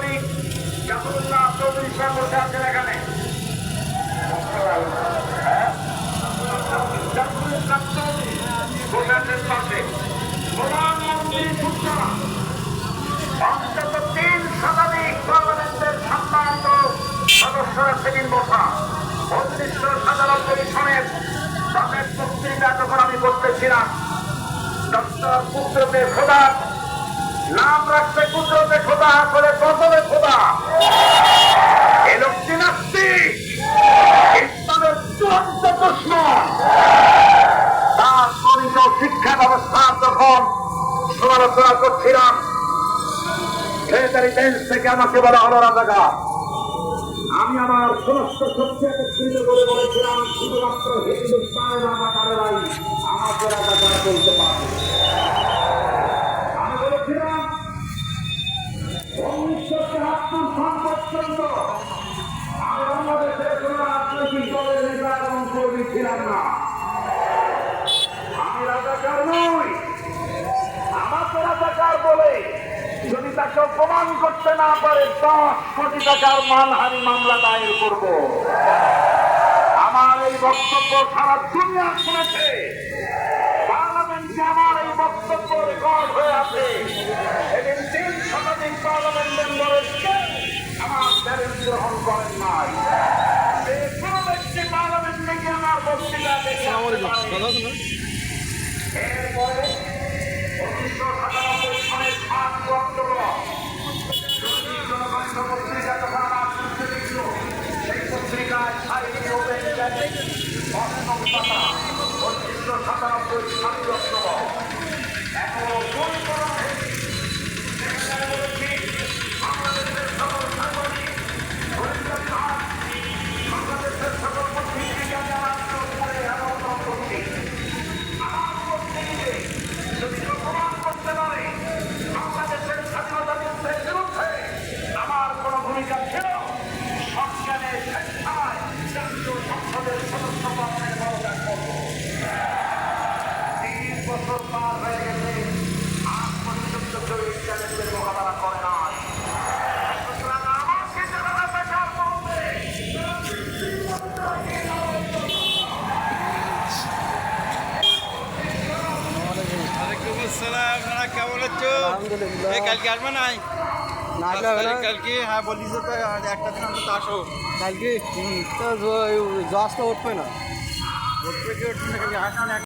ছাত্রলীগ জাফরুল্লাহ চৌধুরী সাহেব বসে আছেন এখানে। বসে আছেন পাশে প্রধানমন্ত্রী সূচনা অন্তত 3 শতাধিক পার্লামেন্টের সম্মানিত সদস্যরা সেদিন বসা 1997 সনের তাদের বক্তৃতা যখন আমি বলতেছিলাম ডক্টর কুদরতে খোদা নাম রাখছে কুদরতে খোদা করে গজলে খোদা এ লোকটি নাস্তিক ইসলামের চূড়ান্ত দুশমন। তার প্রণীত শিক্ষা ব্যবস্থার যখন সমালোচনা করছিলাম মিলিটারি বেঞ্চ থেকে আমাকে বলা হলো রাজাকার। আমি আমার সমস্ত শক্তি একত্রিত করে বলেছিলাম শুধুমাত্র হিন্দুস্তানের রাজাকারেরাই আমাকে রাজাকার বলতে পারে। আমি বলেছিলাম 1973 সাল পর্যন্ত আমি বাংলাদেশের কোন রাজনৈতিক দলের নেতা এবং কর্মী ছিলাম না। আমি রাজাকার নই। আমাকে রাজাকার বলে যদি তাকে প্রমাণ করতে না পারে 10 কোটি টাকার মানহানি মামলা দায়ের করব। আমার এই বক্তব্য সারা দুনিয়া শুনেছে। পার্লামেন্টে আমার এই বক্তব্য রেকর্ড হয়ে আছে। এদিন 3 শতাধিক পার্লামেন্ট মেম্বারের আমার চ্যালেঞ্জ গ্রহণ করেন নাই। কোন ব্যক্তি পার্লামেন্টে গিয়ে আমার বক্তৃতা দেখে এরপরে 1997 সনের 5 অক্টোবর জনগণ পত্রিকা যখন আমার শুনতে দিচ্ছিল সেই পত্রিকায় সাহিত্য অন্যতা 1997 7 অক্টোবর এখনো কোন বাংলাদেশের সকল সাংবাদিক বাংলাদেশের সকল পত্রিকা যারা করে এমন করছি আমার পত্রিকে যদি প্রমাণ করতে পারে বাংলাদেশের স্বাধীনতা যুদ্ধের বিরুদ্ধে আমার কোন ভূমিকা ছিল সজ্ঞানে স্বেচ্ছায় জাতীয় সংসদের সদস্য পদের পদত্যাগ করব। 30 বছর পার হয়ে গেছে আজ পর্যন্ত কেউ এই চ্যালেঞ্জের মোকাবেলা করে নাই। সুতরাং আমাকে যারা রাজাকার বলবে কেমন আছো? কালকে আসবে নাই? কালকে হ্যাঁ বলিস তো একটা দিন আমরা তো আসো কালকে তো জজ তো উঠবে না। উঠবে কি উঠবে না কালকে আসবে না।